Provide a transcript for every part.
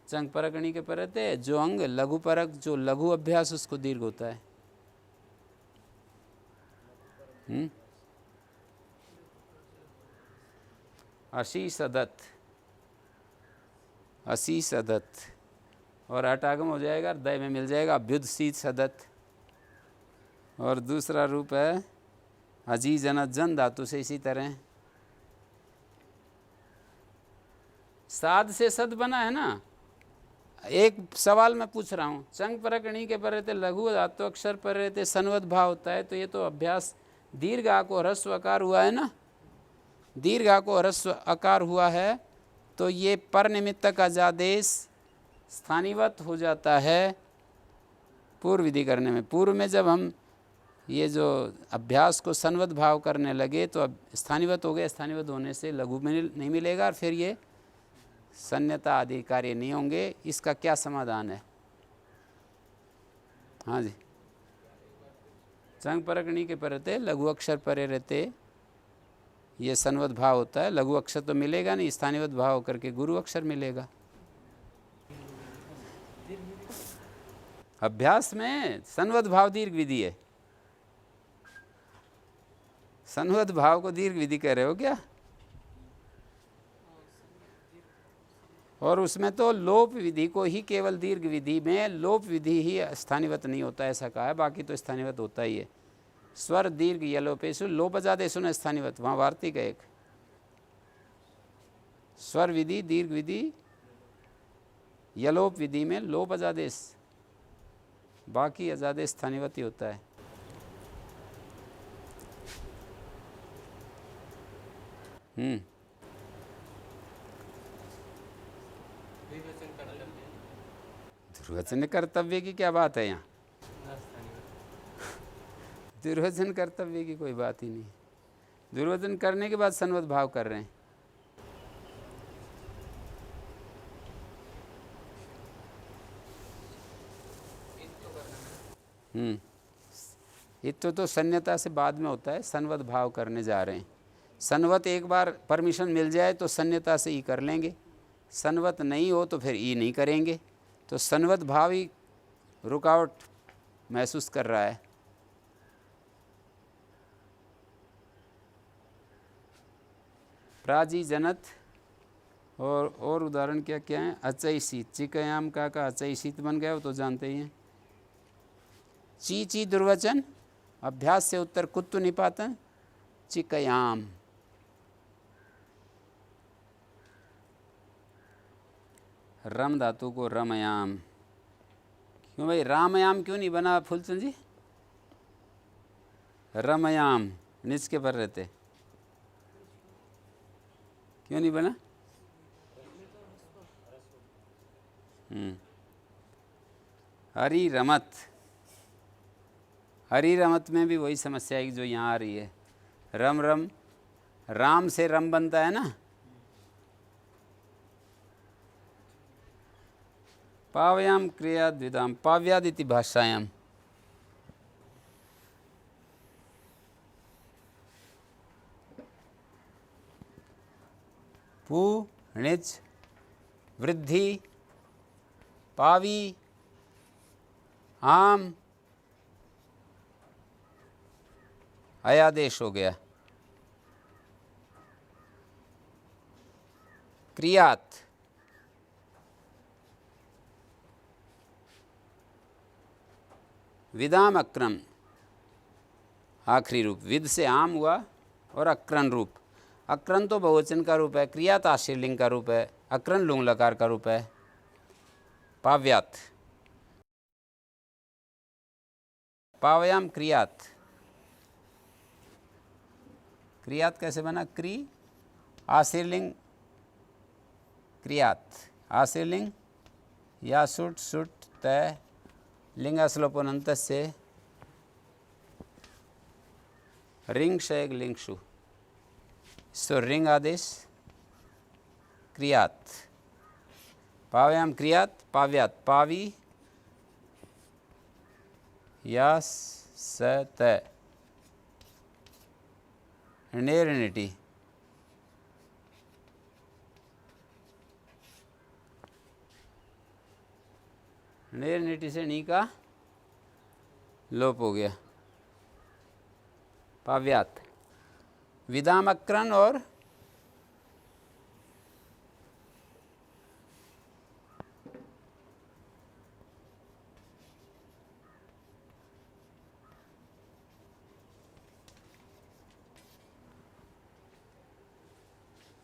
चंग परकणी के परते जो अंग लघु परक, जो लघु अभ्यास उसको दीर्घ होता है। अशी सदत, असी सदत, और अटागम हो जाएगा, दय में मिल जाएगा अभ्युद सी सदत। और दूसरा रूप है अजी जनत, जन धातु से इसी तरह साध से सद बना है ना। एक सवाल मैं पूछ रहा हूँ, चंग परकणी के पर रहते लघु धातु अक्षर पर रहते सन्वत भाव होता है, तो ये तो अभ्यास दीर्घ आ को ह्रस्व आकार हुआ है ना, दीर्घ आ को ह्रस्व आकार हुआ है, तो ये पर निमित्तक अजादेश स्थानीवत हो जाता है पूर्व विधि करने में। पूर्व में जब हम ये जो अभ्यास को सन्वत भाव करने लगे तो अब स्थानीवत हो गए, स्थानीवत होने से लघु में नहीं मिलेगा और फिर ये सन्यता आदि कार्य नहीं होंगे। इसका क्या समाधान है? हाँ जी, चंग परकणी के परते लघु अक्षर परे रहते ये सन्वत भाव होता है, लघु अक्षर तो मिलेगा नहीं, स्थानीवत भाव करके गुरु अक्षर मिलेगा। अभ्यास में सन्वत भाव दीर्घ विधि है। सन्वत भाव को दीर्घ विधि कह रहे हो क्या? और उसमें तो लोप विधि को ही केवल दीर्घ विधि में लोप विधि ही स्थानीवत नहीं होता ऐसा कहा है, बाकी तो स्थानीवत होता ही है। स्वर दीर्घ यलोपेशु लोप अजादेशु न स्थानीवत, वहाँ वार्तिक है एक। स्वर विधि दीर्घ विधि यलोप विधि में लोप अजादेश, बाकी अजादेश स्थानीवत ही होता है। दुर्वचन कर्तव्य की क्या बात है यहाँ? दुर्वचन कर्तव्य की कोई बात ही नहीं। दुर्वचन करने के बाद सन्वत भाव कर रहे हैं। इत्तो तो सन्यता से बाद में होता है, सन्वत भाव करने जा रहे हैं। सन्वत एक बार परमिशन मिल जाए तो सन्यता से ई कर लेंगे, सन्वत नहीं हो तो फिर ई नहीं करेंगे। तो सन्वत भाव ही रुकावट महसूस कर रहा है। प्राजी जनत और उदाहरण क्या क्या है? अचई शीत, चिकयाम का अचई शीत बन गया, वो तो जानते ही हैं। ची ची दुर्वचन, अभ्यास से उत्तर कुत्तु निपातन, चिकयाम। रम धातु को रमयाम, क्यों भाई रामयाम क्यों नहीं बना फूलचंद जी? रमयाम निच के पर रहते क्यों नहीं बना? हरी रमत, हरी रमत में भी वही समस्या है जो यहाँ आ रही है। रम रम, राम से रम बनता है ना। पावयाम क्रिया द्विधाम, पाव्यादिति भाषायाम। पू णिच वृद्धि पावी आम अयादेश हो गया। क्रियात विदाम अक्रम, आखिरी रूप। विद से आम हुआ और अक्रन रूप। अक्रन तो बहुवचन का रूप है, क्रियात आशीर्लिंग का रूप है, अक्रन लुंग लकार का रूप है। पाव्यात, पावयाम क्रियात। क्रियात कैसे बना? क्री आशीर्लिंग क्रियात, आशीर्लिंग या सुट सुट तय लिंगाश्लोपनंत से रिंग शैग लिंगशु, सो रिंग आदेश क्रियात। पाव्याम क्रियात, पाव्यात पावी या स तय नेरनिटी। नेर नीटी से नी का लोप हो गया। पाव्यात विदामक्रन और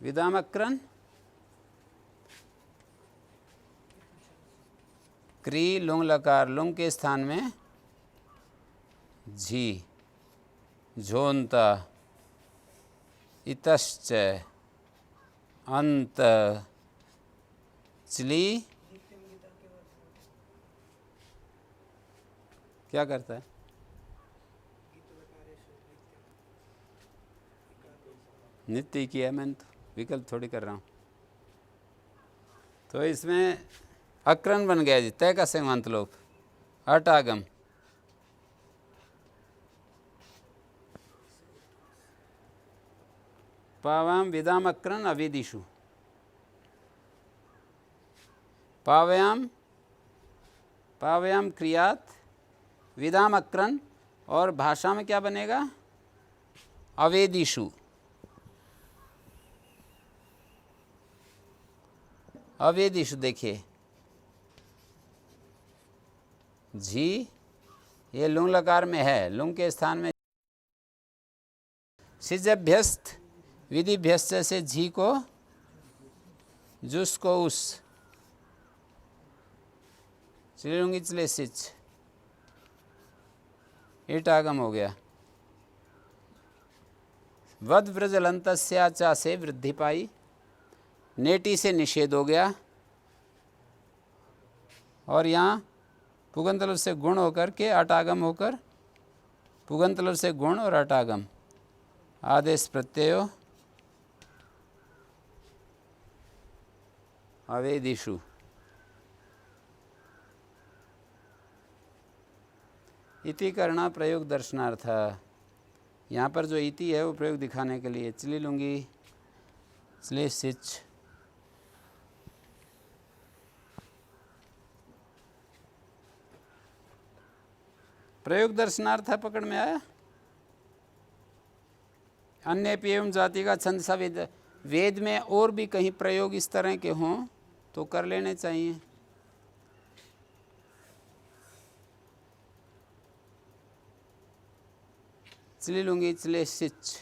विदामक्रन क्री लुंग लकार, लुंग के स्थान में झी, झोंता, इतश्च, अंत, चली क्या करता है? नित्य किया मैंने, तो विकल्प थोड़ी कर रहा हूँ। तो इसमें अक्रन बन गया जी, तय का सेवांत लोप, अटागम। पावाम विदाम अक्रन अविदिशु, पावयाम पावयाम क्रियात विदाम अक्रन, और भाषा में क्या बनेगा? अवेदिशु। अवेदिशु देखिए, झी ये लुंग लकार में है, लुंग के स्थान में सिजभ्यस्त विधिभ्यस्त से झी को जुस को उस, चलिलुंगी चले सिच, ईटागम हो गया। वद व्रजलंतस्याचा से वृद्धि पाई, नेटी से निषेध हो गया, और यहाँ पुगंतलव से गुण होकर के अटागम होकर, पुगंतलव से गुण और अटागम, आदेश प्रत्ययो अवेदिशु। इति करना प्रयोग दर्शनार्थ, यहाँ पर जो इति है वो प्रयोग दिखाने के लिए। चली लूँगी चले सिच, प्रयोग दर्शनार्थ पकड़ में आया। अन्य एवं जाति का छंद सा वेद, वेद में और भी कहीं प्रयोग इस तरह के हों तो कर लेने चाहिए। चली लुंगी चले सिच,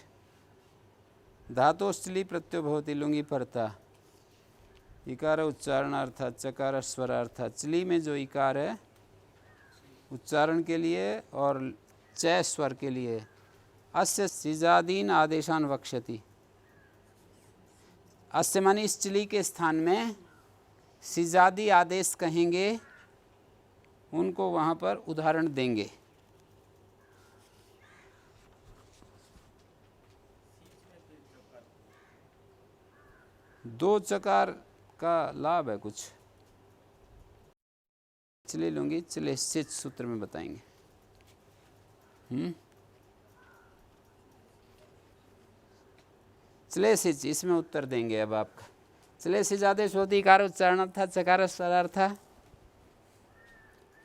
धातोश्चली प्रत्यय भवति लुंगी परता, इकार उच्चारणार्थ, चकार स्वरार्थ। चली में जो इकार है उच्चारण के लिए और च स्वर के लिए। अस्य सिजादीन आदेशान वक्ष्यति, अस्य मानी इस चली के स्थान में सिजादी आदेश कहेंगे, उनको वहाँ पर उदाहरण देंगे। दो चकार का लाभ है कुछ, चले लूँगी चले सिच सूत्र में बताएंगे। चले सिच, इसमें उत्तर देंगे अब आपका। चले सिच आदेश होती इकार उच्चारण था, चकार स्वर था।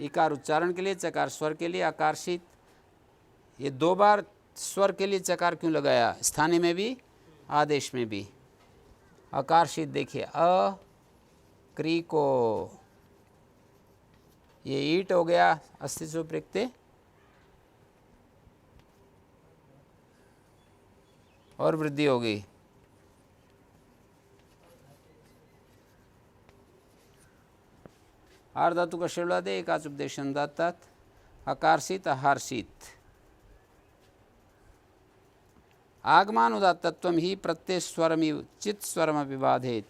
इकार उच्चारण के लिए, चकार स्वर के लिए। आकारशित, ये दो बार स्वर के लिए चकार क्यों लगाया? स्थानीय में भी आदेश में भी। आकारशित देखिए, अ क्री को, ये ईट हो गया अस्तित्व प्रत्यय, और वृद्धि हो गई। आर धातु का शेड़ा दे, एकाच उपदेशन दातात, आकारशित आहारशित। आगमान उदात्तत्व ही प्रत्यय स्वरमिव चित स्वरम विबाधेत,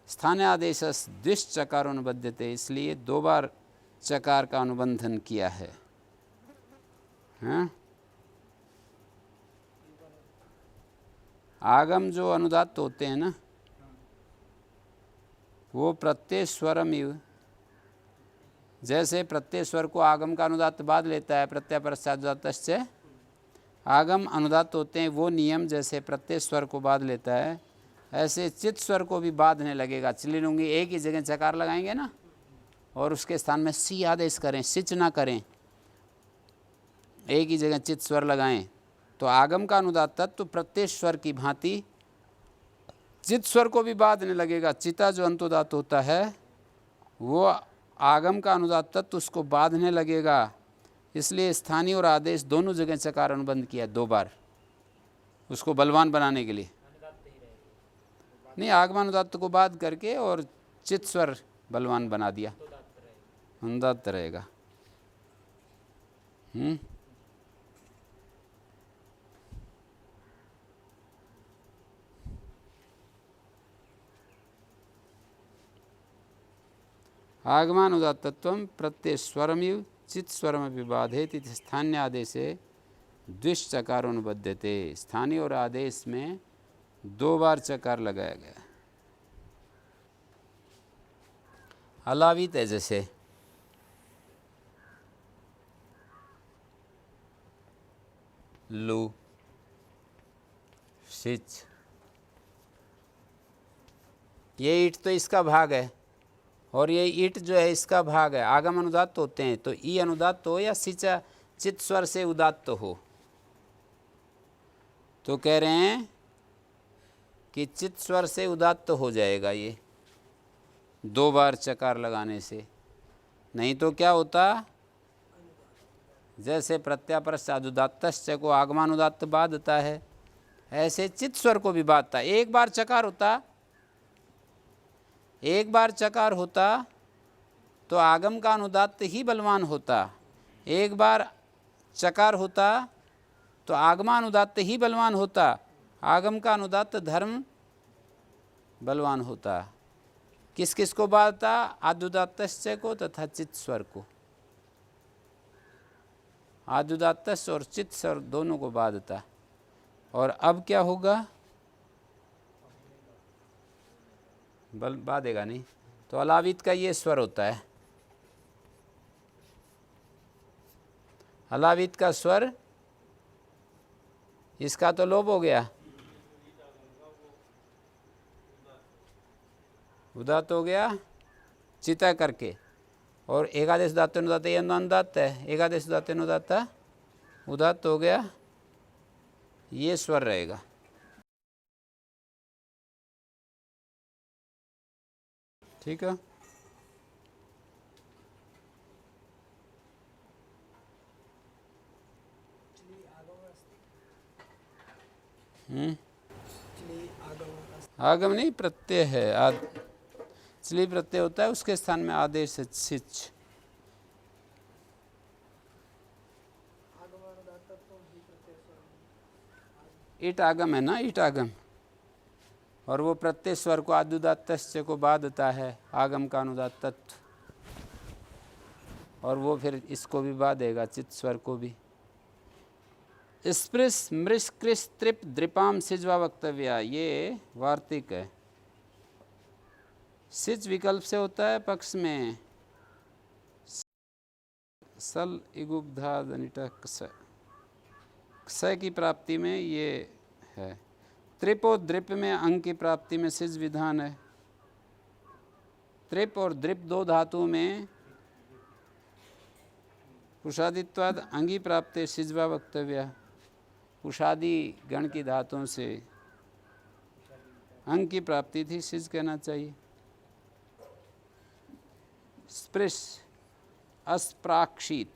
स्थानीय आदेश द्विश्चकार अनुबद्धते, इसलिए दो बार चकार का अनुबंधन किया है। हाँ? आगम जो अनुदात्त होते हैं ना, वो प्रत्यय स्वरमिव, जैसे प्रत्यय स्वर को आगम का अनुदात्त बाद लेता है, प्रत्यय पश्चात आगम अनुदात्त होते हैं, वो नियम जैसे प्रत्यय स्वर को बाद लेता है, ऐसे चित स्वर को भी बांधने लगेगा। चली लूँगी एक ही जगह चकार लगाएंगे ना, और उसके स्थान में सी आदेश करें, सिच ना करें, एक ही जगह चित स्वर लगाएं, तो आगम का अनुदात तत्व प्रत्येक स्वर की भांति चित स्वर को भी बांधने लगेगा। चिता जो अंतोदात होता है वो आगम का अनुदात तत्व उसको बांधने लगेगा। इसलिए स्थानीय और आदेश दोनों जगह चकार अनुबंध किया 2 बार उसको बलवान बनाने के लिए। नहीं, आगमानुदात्त को बाध करके और चित स्वर बलवान बना दिया, अनुदात्त रहेगा। आगमानुदात्तत्वं प्रत्यय स्वरमिव चित स्वरमपि बाधेति स्थानीय आदेशे द्विश चकारोनुबध्यते। स्थानीय और आदेश में 2 बार चकार लगाया गया। अलावित है जैसे लू, सिच, ये ईट तो इसका भाग है और ये ईट जो है इसका भाग है। आगम अनुदात्त होते हैं तो ई अनुदात्त हो या सिचा चित स्वर से उदात्त हो। तो कह रहे हैं कि चित स्वर से उदात्त हो जाएगा ये 2 बार चकार लगाने से। नहीं तो क्या होता, जैसे प्रत्यापरश्चादुदात्तश्च को आगमानुदात्त बाधता है, ऐसे चित स्वर को भी बाधता। एक बार चकार होता तो आगम का अनुदात्त ही बलवान होता। एक बार चकार होता तो आगमानुदात्त ही बलवान होता। आगम का अनुदात्त धर्म बलवान होता। किस किस को बाधता, आदुदात्तश्च को तथा चित स्वर को। आदुदात्तश्च और चित स्वर दोनों को बाधता। और अब क्या होगा, बल बाधेगा नहीं। तो अलावित का ये स्वर होता है, अलावित का स्वर, इसका तो लोप हो गया, उदात्त हो गया चिता करके। और एकादेश उदात्त अनुदात्त ये अनुदात्त है, एकादेश उदात्त अनुदात्त उदात्त हो गया, ये स्वर रहेगा। ठीक है, आगम नहीं, प्रत्यय है। इसलिए प्रत्यय होता है, उसके स्थान में आदेश है सिच। ईट आगम है ना, ईट आगम, और वो प्रत्यय स्वर को आदुदात्तश्च को बाधता है, आगम का अनुदात्त तत्व, और वो फिर इसको भी बाधेगा, चित स्वर को भी। स्पृश मृष कृष त्रिप द्रिपाम सिजवा वक्तव्या, ये वार्तिक है। सिच विकल्प से होता है पक्ष में, सल इगुब्धा दनिटा क्षय की प्राप्ति में ये है। त्रिप और द्रिप में अंग की प्राप्ति में सिज विधान है। त्रिप और द्रिप 2 धातुओं में पुषादित्वाद अंगी प्राप्ति सिजवा वक्तव्य। पुषादि गण की धातुओं से अंग की प्राप्ति थी, सिज कहना चाहिए। स्पृश अस्प्राक्षित,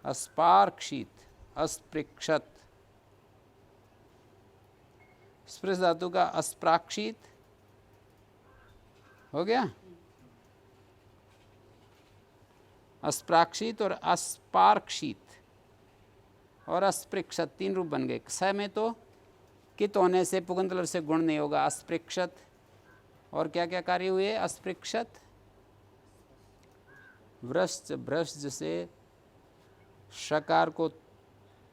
अस्पार्क्षित, अस्पृक्षत। स्पृश धातु का अस्प्राक्षित हो गया, अस्प्राक्षित और अस्पार्क्षित और अस्पृक्षत 3 रूप बन गए। क्षय में तो कित होने से पुगंतलर से गुण नहीं होगा, अस्पृक्षत। और क्या क्या कार्य हुए, अस्पृक्षत, व्रश्च भ्रश्च से शकार को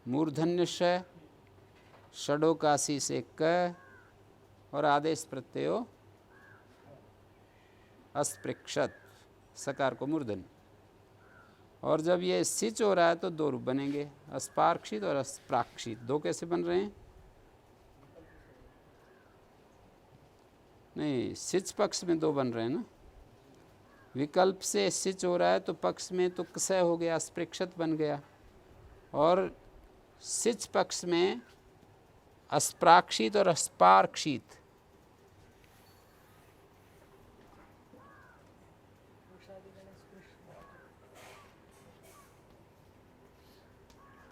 मूर्धन्य श, षडोकासी से क, और आदेश प्रत्ययो अस्पृक्षत, सकार को मूर्धन्य। और जब ये सिच हो रहा है तो 2 रूप बनेंगे, अस्पार्क्षित और अस्प्राक्षित। 2 कैसे बन रहे हैं, नहीं, सिच पक्ष में 2 बन रहे हैं ना, विकल्प से सिच हो रहा है तो पक्ष में तो कसय हो गया, अस्पृक्षत बन गया, और सिच पक्ष में अस्प्राक्षित और अस्पार्क्षित।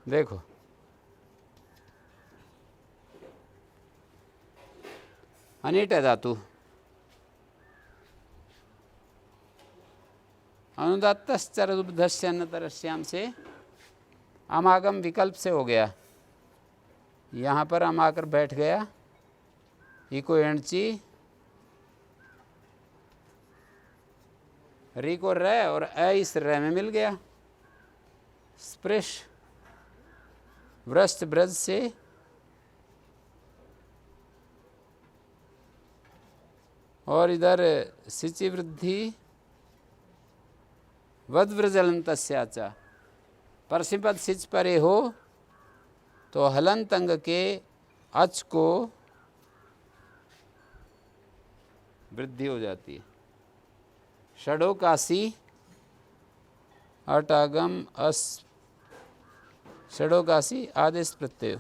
देखो अनिट है धातु, अनुदात्तश्चरदुब्धस्य अन्नतरस्याम से अमागम विकल्प से हो गया, यहाँ पर अम आकर बैठ गया, इको एणची री को र और अ इस र में मिल गया। स्पृश व्रस्त ब्रज से और इधर सिचि वृद्धि वद्व्रजलंतस्याचा, परसिपद सिच परे हो तो हलंत अंग के अच को वृद्धि हो जाती है। षडोकासी अटागम अस षडोकासी आदेश प्रत्यय,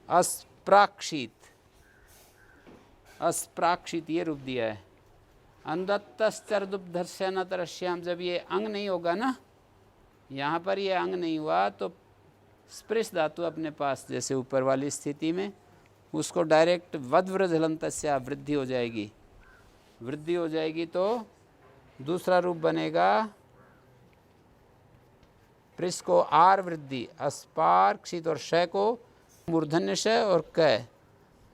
अस्प्राक्षित, अस्प्राक्षित ये रूप दिया है। अंधत्तश्चरदुब्धस्य नतरश्याम, जब ये अंग नहीं होगा ना, यहाँ पर ये अंग नहीं हुआ तो स्पृश धातु अपने पास जैसे ऊपर वाली स्थिति में उसको डायरेक्ट वद्व्रजलंतस्य वृद्धि हो जाएगी, वृद्धि हो जाएगी तो दूसरा रूप बनेगा पृष को आर वृद्धि, अस्पार्क्षित, और श को मूर्धन्य श और क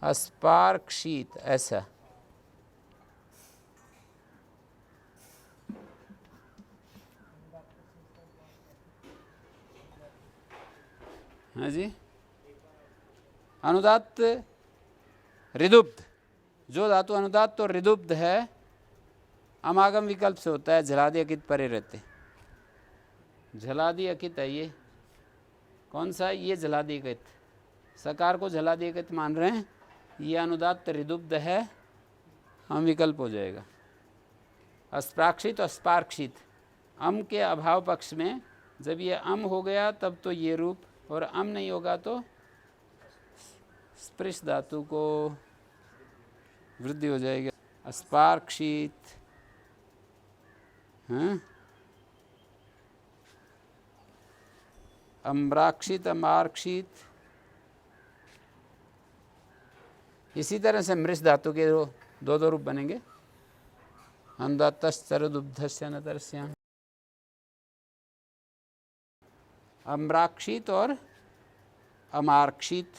अस्पार्क्षित, ऐसा। हाँ जी, अनुदात्त ऋदुब्ध, जो धातु अनुदात्त और ऋदुब्ध है अमागम विकल्प से होता है, झलादि अकित परे रहते। झलादि अकित है ये, कौन सा है ये? झलादि अकित, सकार को झलादि अकित मान रहे हैं, ये अनुदात्त ऋदुब्ध है, हम विकल्प हो जाएगा। अस्प्राक्षित और अस्पार्क्षित, अम के अभाव पक्ष में जब ये अम हो गया तब तो ये रूप, और अम नहीं होगा तो स्पृश धातु को वृद्धि हो जाएगी। अस्पार्क्षित, हाँ, अम्राक्षित, अमार्क्षित, इसी तरह से मृष धातु के दो रूप बनेंगे। अंधत्तश्चरदुब्धस्य नतरस्याम, अम्राक्षित और अमार्क्षित।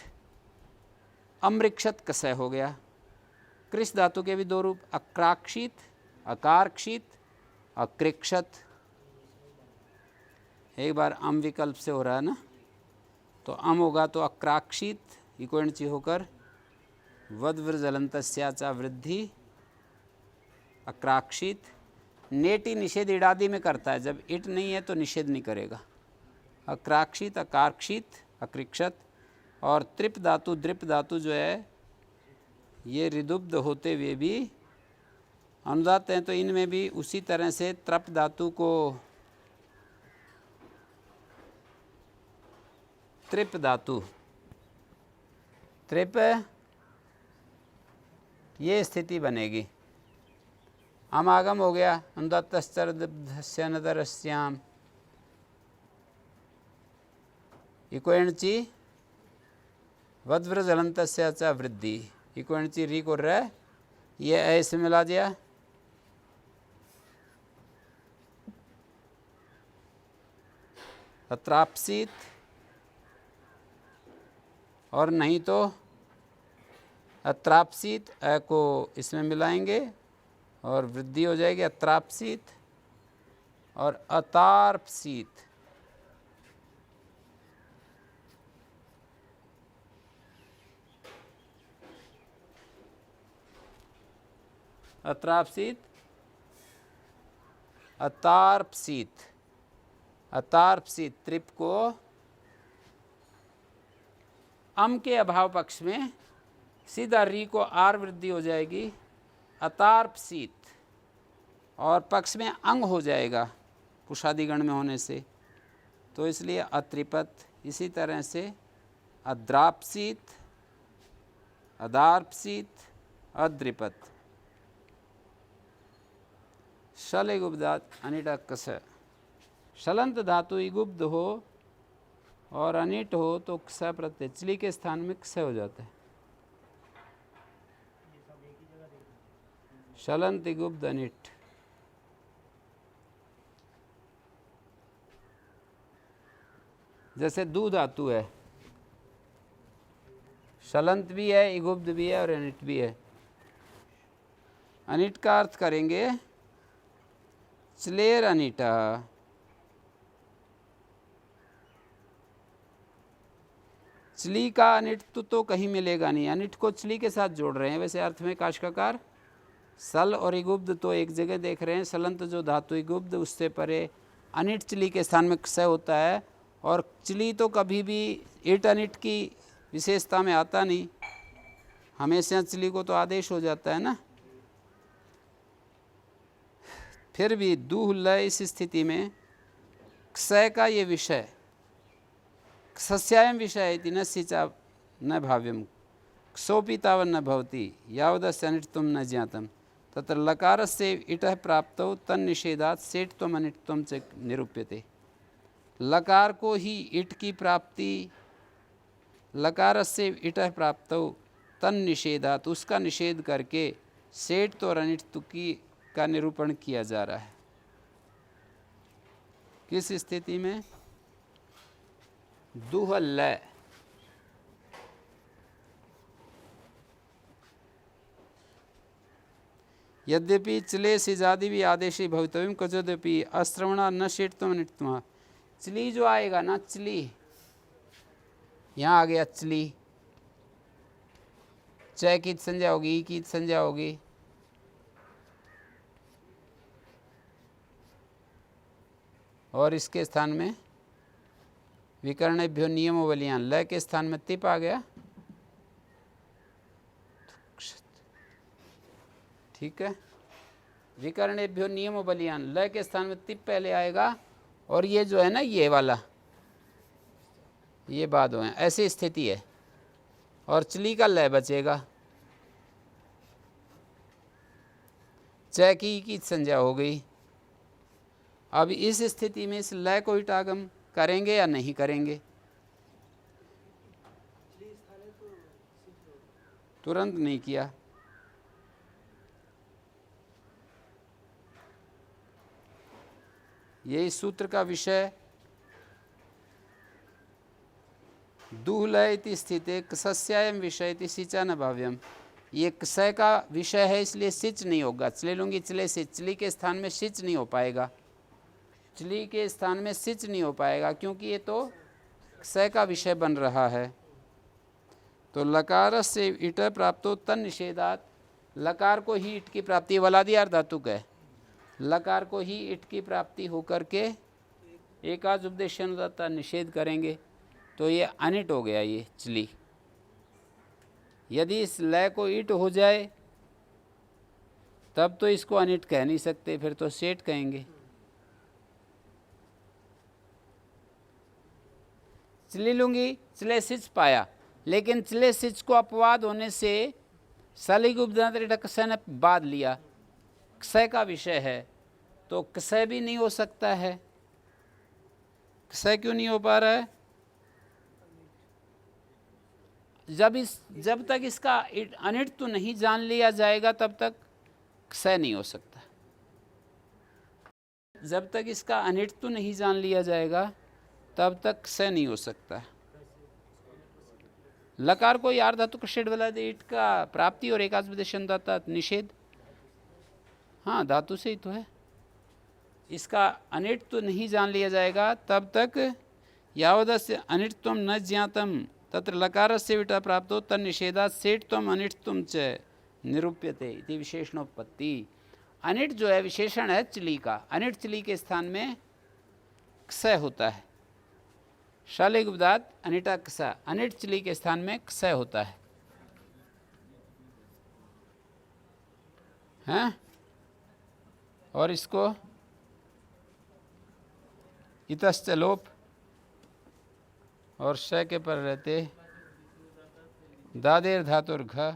अमृक्षत कसय हो गया। कृष धातु के भी दो रूप, अक्राक्षित, अकारक्षित, अकृक्षत। एक बार अम विकल्प से हो रहा है ना, तो अम होगा तो अक्राक्षित इकोणची होकर वद्व्रजलंतस्याचा वृद्धि, अक्राक्षित। नेटी निषेध इडादि में करता है, जब इट नहीं है तो निषेध नहीं करेगा। अक्राक्षित, अकारक्षित, अकृक्षत। और त्रिप धातु, द्रिप धातु जो है ये ऋदुब्ध होते हुए भी अनुदात्त हैं, तो इनमें भी उसी तरह से त्रप धातु को त्रिप धातु, त्रिप, ये स्थिति बनेगी। अमागम हो गया अनुदात्तश्चरदुब्धस्य नतरस्याम, इको एणची वद्व्रजलंतस्य च वृद्धि, इको एणची री को र, ये ऐसे मिला दिया। अत्राप्सित, और नहीं तो अत्राप्सित, अ को इसमें मिलाएंगे और वृद्धि हो जाएगी। अत्राप्सित और अतार्पसित, अत्राप्सित, अतार्पसित, अतार्पसित। त्रिप को अम के अभाव पक्ष में सीधा री को आर वृद्धि हो जाएगी, अतार्पसीत, और पक्ष में अंग हो जाएगा पुषादिगण में होने से, तो इसलिए अत्रिपत। इसी तरह से अद्रापसीत, अदार्पसीत, अद्रिपत। शल इगुब्धात अनिट कस। शलंत धातु इगुब्ध हो और अनिट हो तो क्ष प्रत्यय चली के स्थान में क्ष हो जाता है। शलंत इगुब्ध अनिट। जैसे दू धातु है, शलंत भी है, इगुब्ध भी है और अनिट भी है। अनिट का अर्थ करेंगे चलेर अनिटा। चली का अनिट तो कहीं मिलेगा नहीं, अनिट को चली के साथ जोड़ रहे हैं। वैसे अर्थ में काशकाकार सल और इगुब्ध तो एक जगह देख रहे हैं। सलंत जो धातु इगुब्ध उससे परे अनिट चली के स्थान में क्ष होता है, और चली तो कभी भी इट अनिट की विशेषता में आता नहीं, हमेशा चली को तो आदेश हो जाता है ना। फिर भी दूह लय इस स्थिति में क्षय का ये विषय सस्यायम विषय इति न सिचा न भाव्यम क्षोपी तावन्न भवति यावदस्य अनिट्त्वं न ज्ञातम तत्र लकारस्य इटः प्राप्तौ तन्निषेधात् सेट्त्वम् अनिट्त्वं च निरूप्यते। लकार को ही इट की प्राप्ति, लकारस्य इटः प्राप्तौ तन्निषेधात् उसका निषेध करके सेट्त्व और अनिट्त्व की का निरूपण किया जा रहा है। किस स्थिति में? दुह लय। यद्यपि चले सिजादि भी आदेशी भवितव्यम कचोद्यपि अश्रवणा न शेट्त्वम अनिट्त्वम। चली जो आएगा ना, चली यहाँ आ गया चली, च की संज्ञा होगी, ई की संज्ञा होगी, और इसके स्थान में विकर्णेभ्यो नियमो बलियान, लय के स्थान में तिप आ गया। ठीक है, विकर्णेभ्यो नियमो बलियान, लय के स्थान में तिप पहले आएगा, और ये जो है ना ये वाला ये बाद हो, ऐसी स्थिति है, और चली का लय बचेगा। च की संज्ञा हो गई। अब इस स्थिति में इस लय को इटागम करेंगे या नहीं करेंगे? तुरंत नहीं किया। यही सूत्र का विषय दुहलय इति स्थिते क्षस्यायम विषय इति सिचा न भाव्यम। ये क्षय का विषय है, इसलिए सिच नहीं होगा। चले लूंगी चले से, चली के स्थान में सिच नहीं हो पाएगा, चली के स्थान में सिच नहीं हो पाएगा, क्योंकि ये तो क्षय का विषय बन रहा है। तो लकार से इट प्राप्तो तन निषेधात, लकार को ही इट की प्राप्ति, वलादियार धातु का है, लकार को ही इट की प्राप्ति होकर के एकाज उपदेशानुदाता निषेध करेंगे, तो ये अनिट हो गया ये चली। यदि इस लय को इट हो जाए तब तो इसको अनिट कह नहीं सकते, फिर तो सेठ कहेंगे। चली लूंगी चले सिच पाया, लेकिन चले सिच को अपवाद होने से सलिगुब्धन बाद लिया, क्षय का विषय है, तो क्षय भी नहीं हो सकता है। क्षय क्यों नहीं हो पा रहा है? जब तक इसका अनिट तो नहीं जान लिया जाएगा तब तक क्षय नहीं हो सकता। जब तक इसका अनिट तो नहीं जान लिया जाएगा तब तक क्षय नहीं हो सकता। लकार को यार धातु कषेड वाला इट का प्राप्ति और एकात्मदेशनदाता निषेध, हाँ धातु से ही तो है। इसका अनिट तो नहीं जान लिया जाएगा तब तक यावदस्य अनिट्त्वं न ज्ञातम तत्र लकारस्य विटा प्राप्तो तन्निषेधात् सेट्त्वम् अनिट्त्वं च निरूप्यते इति विशेषणोत्पत्ति। अनिट जो है विशेषण है चली का, अनिट चली के स्थान में क्षय होता है। शालिगुब्धात् अनिटा क्षय, अनिट चली के स्थान में क्षय होता है। हैं। और इसको इतश्च लोप और श के पर रहते दादेर धातुर घ